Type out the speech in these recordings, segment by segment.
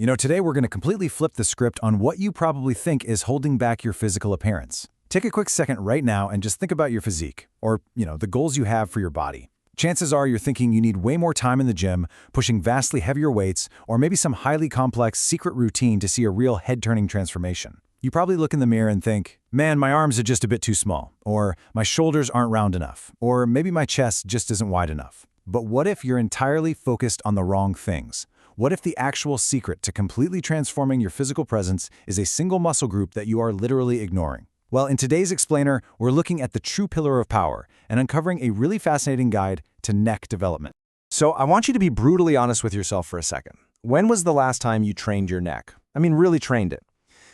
Today we're going to completely flip the script on what you probably think is holding back your physical appearance. Take a quick second right now and just think about your physique, or, the goals you have for your body. Chances are you're thinking you need way more time in the gym, pushing vastly heavier weights, or maybe some highly complex secret routine to see a real head-turning transformation. You probably look in the mirror and think, man, my arms are just a bit too small, or my shoulders aren't round enough, or maybe my chest just isn't wide enough. But what if you're entirely focused on the wrong things? What if the actual secret to completely transforming your physical presence is a single muscle group that you are literally ignoring? Well, in today's explainer, we're looking at the true pillar of power and uncovering a really fascinating guide to neck development. So I want you to be brutally honest with yourself for a second. When was the last time you trained your neck? Really trained it.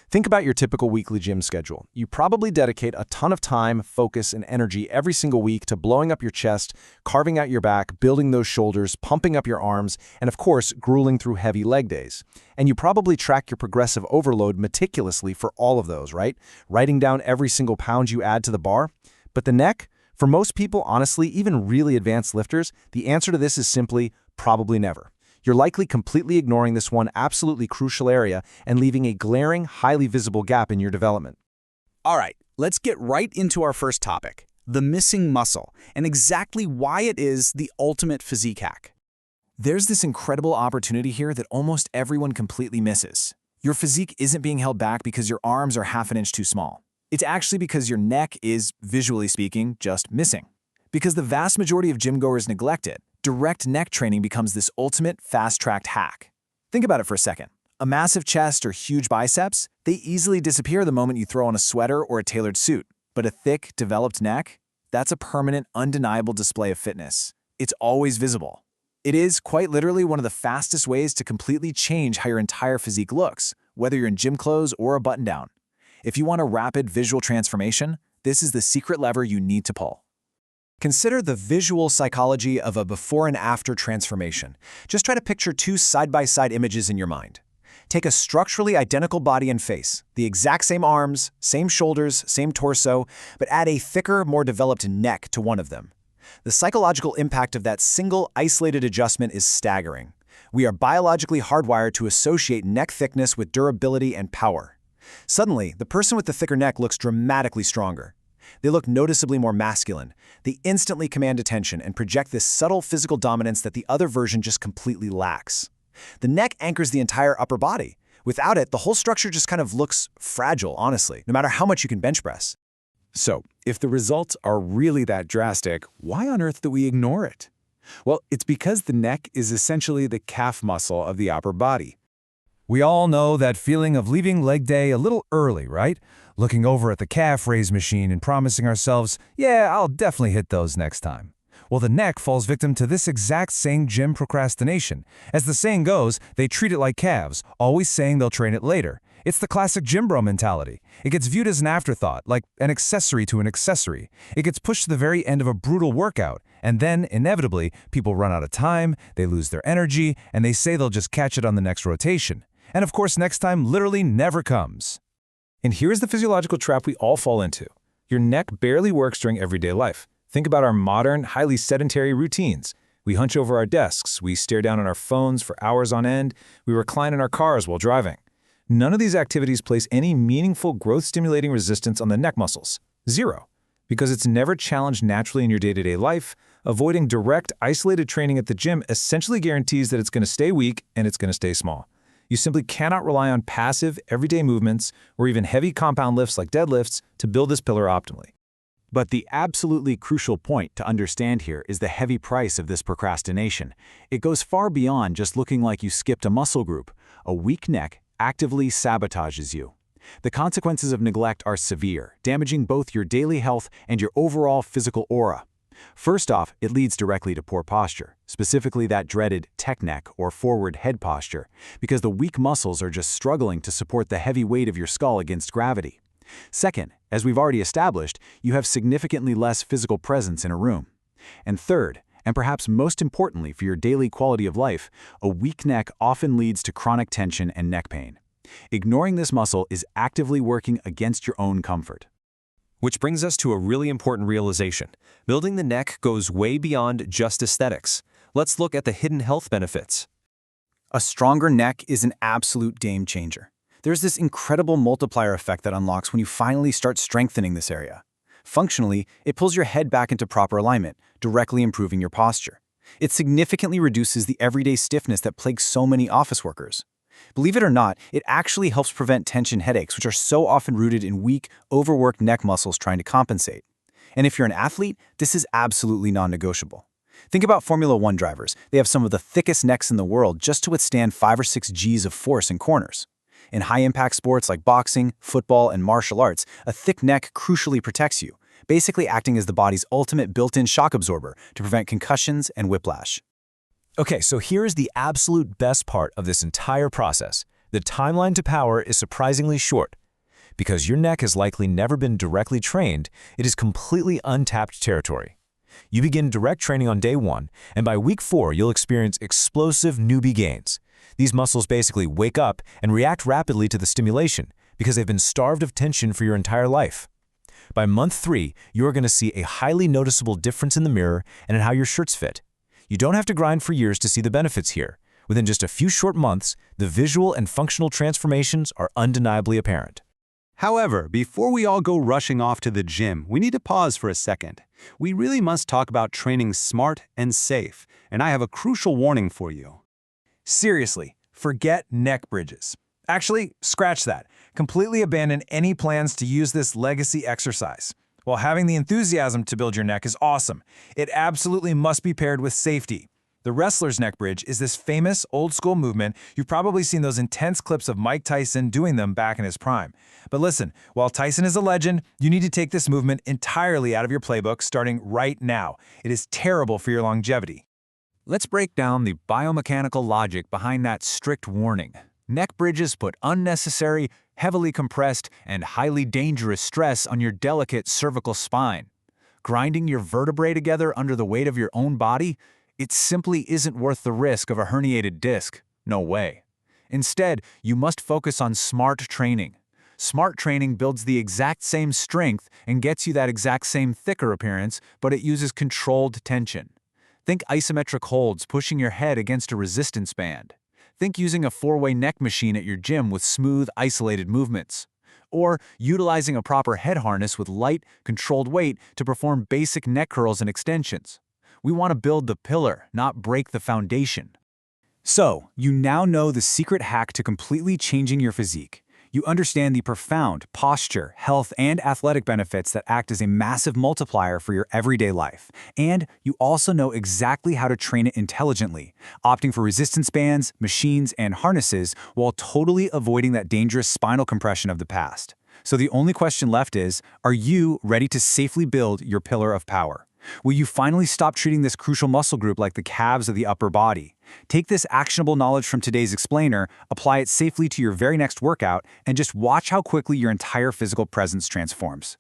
Think about your typical weekly gym schedule. You probably dedicate a ton of time, focus, and energy every single week to blowing up your chest, carving out your back, building those shoulders, pumping up your arms, and of course, grueling through heavy leg days. And you probably track your progressive overload meticulously for all of those, right? Writing down every single pound you add to the bar. But the neck? For most people, honestly, even really advanced lifters, the answer to this is simply probably never. You're likely completely ignoring this one absolutely crucial area and leaving a glaring, highly visible gap in your development. All right, let's get right into our first topic, the missing muscle, and exactly why it is the ultimate physique hack. There's this incredible opportunity here that almost everyone completely misses. Your physique isn't being held back because your arms are half an inch too small. It's actually because your neck is, visually speaking, just missing. Because the vast majority of gym-goers neglect it, direct neck training becomes this ultimate fast-tracked hack. Think about it for a second. A massive chest or huge biceps, they easily disappear the moment you throw on a sweater or a tailored suit. But a thick, developed neck? That's a permanent, undeniable display of fitness. It's always visible. It is, quite literally, one of the fastest ways to completely change how your entire physique looks, whether you're in gym clothes or a button-down. If you want a rapid visual transformation, this is the secret lever you need to pull. Consider the visual psychology of a before and after transformation. Just try to picture two side-by-side images in your mind. Take a structurally identical body and face, the exact same arms, same shoulders, same torso, but add a thicker, more developed neck to one of them. The psychological impact of that single, isolated adjustment is staggering. We are biologically hardwired to associate neck thickness with durability and power. Suddenly, the person with the thicker neck looks dramatically stronger. They look noticeably more masculine. They instantly command attention and project this subtle physical dominance that the other version just completely lacks. The neck anchors the entire upper body. Without it, the whole structure just kind of looks fragile, honestly, no matter how much you can bench press. So, if the results are really that drastic, why on earth do we ignore it? Well, it's because the neck is essentially the calf muscle of the upper body. We all know that feeling of leaving leg day a little early, right? Looking over at the calf raise machine and promising ourselves, yeah, I'll definitely hit those next time. Well, the neck falls victim to this exact same gym procrastination. As the saying goes, they treat it like calves, always saying they'll train it later. It's the classic gym bro mentality. It gets viewed as an afterthought, like an accessory to an accessory. It gets pushed to the very end of a brutal workout, and then, inevitably, people run out of time, they lose their energy, and they say they'll just catch it on the next rotation. And of course, next time literally never comes. And here's the physiological trap we all fall into. Your neck barely works during everyday life. Think about our modern, highly sedentary routines. We hunch over our desks, we stare down at our phones for hours on end, we recline in our cars while driving. None of these activities place any meaningful growth-stimulating resistance on the neck muscles. Zero. Because it's never challenged naturally in your day-to-day life, avoiding direct, isolated training at the gym essentially guarantees that it's going to stay weak and it's going to stay small. You simply cannot rely on passive, everyday movements or even heavy compound lifts like deadlifts to build this pillar optimally. But the absolutely crucial point to understand here is the heavy price of this procrastination. It goes far beyond just looking like you skipped a muscle group. A weak neck actively sabotages you. The consequences of neglect are severe, damaging both your daily health and your overall physical aura. First off, it leads directly to poor posture, specifically that dreaded tech neck or forward head posture, because the weak muscles are just struggling to support the heavy weight of your skull against gravity. Second, as we've already established, you have significantly less physical presence in a room. And third, and perhaps most importantly for your daily quality of life, a weak neck often leads to chronic tension and neck pain. Ignoring this muscle is actively working against your own comfort. Which brings us to a really important realization. Building the neck goes way beyond just aesthetics. Let's look at the hidden health benefits. A stronger neck is an absolute game changer. There's this incredible multiplier effect that unlocks when you finally start strengthening this area. Functionally, it pulls your head back into proper alignment, directly improving your posture. It significantly reduces the everyday stiffness that plagues so many office workers. Believe it or not, it actually helps prevent tension headaches, which are so often rooted in weak, overworked neck muscles trying to compensate. And if you're an athlete, this is absolutely non-negotiable. Think about Formula One drivers. They have some of the thickest necks in the world just to withstand 5 or 6 Gs of force in corners. In high-impact sports like boxing, football, and martial arts, a thick neck crucially protects you, basically acting as the body's ultimate built-in shock absorber to prevent concussions and whiplash. Okay, so here is the absolute best part of this entire process. The timeline to power is surprisingly short. Because your neck has likely never been directly trained, it is completely untapped territory. You begin direct training on day 1, and by week 4, you'll experience explosive newbie gains. These muscles basically wake up and react rapidly to the stimulation because they've been starved of tension for your entire life. By month 3, you are going to see a highly noticeable difference in the mirror and in how your shirts fit. You don't have to grind for years to see the benefits here. Within just a few short months, the visual and functional transformations are undeniably apparent. However, before we all go rushing off to the gym, we need to pause for a second. We really must talk about training smart and safe, and I have a crucial warning for you. Seriously, forget neck bridges. Actually, scratch that. Completely abandon any plans to use this legacy exercise. While having the enthusiasm to build your neck is awesome, it absolutely must be paired with safety. The wrestler's neck bridge is this famous old-school movement. You've probably seen those intense clips of Mike Tyson doing them back in his prime. But listen, while Tyson is a legend, you need to take this movement entirely out of your playbook starting right now. It is terrible for your longevity. Let's break down the biomechanical logic behind that strict warning. Neck bridges put unnecessary, heavily compressed, and highly dangerous stress on your delicate cervical spine. Grinding your vertebrae together under the weight of your own body? It simply isn't worth the risk of a herniated disc. No way. Instead, you must focus on smart training. Smart training builds the exact same strength and gets you that exact same thicker appearance, but it uses controlled tension. Think isometric holds pushing your head against a resistance band. Think using a 4-way neck machine at your gym with smooth, isolated movements. Or utilizing a proper head harness with light, controlled weight to perform basic neck curls and extensions. We want to build the pillar, not break the foundation. So, you now know the secret hack to completely changing your physique. You understand the profound posture, health, and athletic benefits that act as a massive multiplier for your everyday life. And you also know exactly how to train it intelligently, opting for resistance bands, machines, and harnesses while totally avoiding that dangerous spinal compression of the past. So the only question left is, are you ready to safely build your pillar of power? Will you finally stop treating this crucial muscle group like the calves of the upper body? Take this actionable knowledge from today's explainer, apply it safely to your very next workout, and just watch how quickly your entire physical presence transforms.